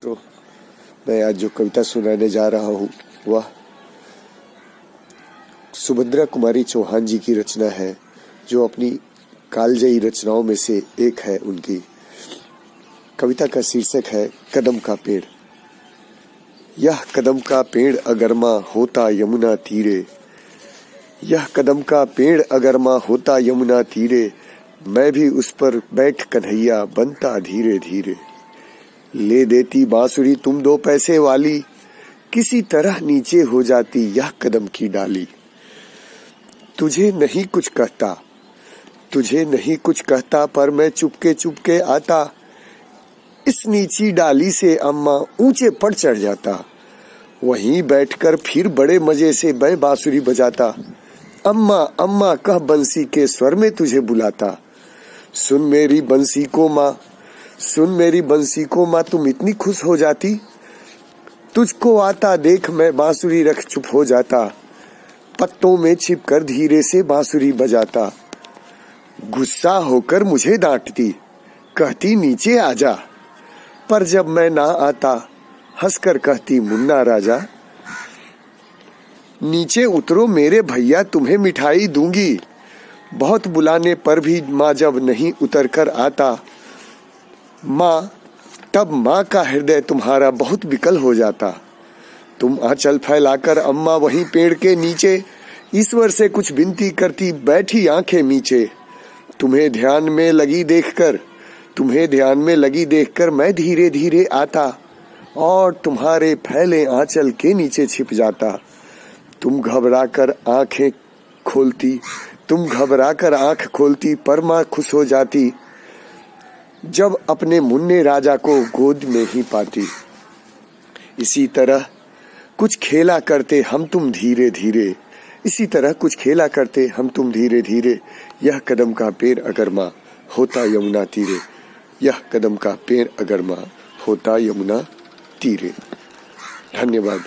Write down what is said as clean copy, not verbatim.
दोस्तों, मैं आज जो कविता सुनाने जा रहा हूँ वह सुभद्रा कुमारी चौहान जी की रचना है, जो अपनी कालजयी रचनाओं में से एक है। उनकी कविता का शीर्षक है कदम का पेड़। यह कदम का पेड़ अगर माँ होता यमुना तीरे, यह कदम का पेड़ अगर माँ होता यमुना तीरे, मैं भी उस पर बैठ कन्हैया बनता धीरे धीरे। ले देती बांसुरी तुम 2 पैसे वाली, किसी तरह नीचे हो जाती यह कदम की डाली। तुझे नहीं कुछ कहता, तुझे नहीं कुछ कहता, पर मैं चुपके आता। इस नीची डाली से अम्मा ऊंचे पर चढ़ जाता, वहीं बैठकर फिर बड़े मजे से मैं बांसुरी बजाता। अम्मा अम्मा कह बंसी के स्वर में तुझे बुलाता। सुन मेरी बंसी को माँ, सुन मेरी बंसी को माँ, तुम इतनी खुश हो जाती। तुझको आता देख मैं बांसुरी रख चुप हो जाता, पत्तों में छिपकर धीरे से बांसुरी बजाता। गुस्सा होकर मुझे डांटती, कहती नीचे आजा, पर जब मैं ना आता हंसकर कहती मुन्ना राजा। नीचे उतरो मेरे भैया तुम्हें मिठाई दूंगी, बहुत बुलाने पर भी माँ जब नहीं उतर कर आता। माँ तब माँ का हृदय तुम्हारा बहुत विकल हो जाता। तुम आंचल फैलाकर अम्मा वहीं पेड़ के नीचे ईश्वर से कुछ विनती करती बैठी आंखें नीचे। तुम्हें ध्यान में लगी देखकर मैं धीरे धीरे आता और तुम्हारे फैले आंचल के नीचे छिप जाता। तुम घबराकर आंख खोलती पर माँ खुश हो जाती, जब अपने मुन्ने राजा को गोद में ही पाती। इसी तरह कुछ खेला करते हम तुम धीरे धीरे, इसी तरह कुछ खेला करते हम तुम धीरे धीरे। यह कदम का पेड़ अगर माँ होता यमुना तीरे, यह कदम का पेड़ अगर माँ होता यमुना तीरे। धन्यवाद।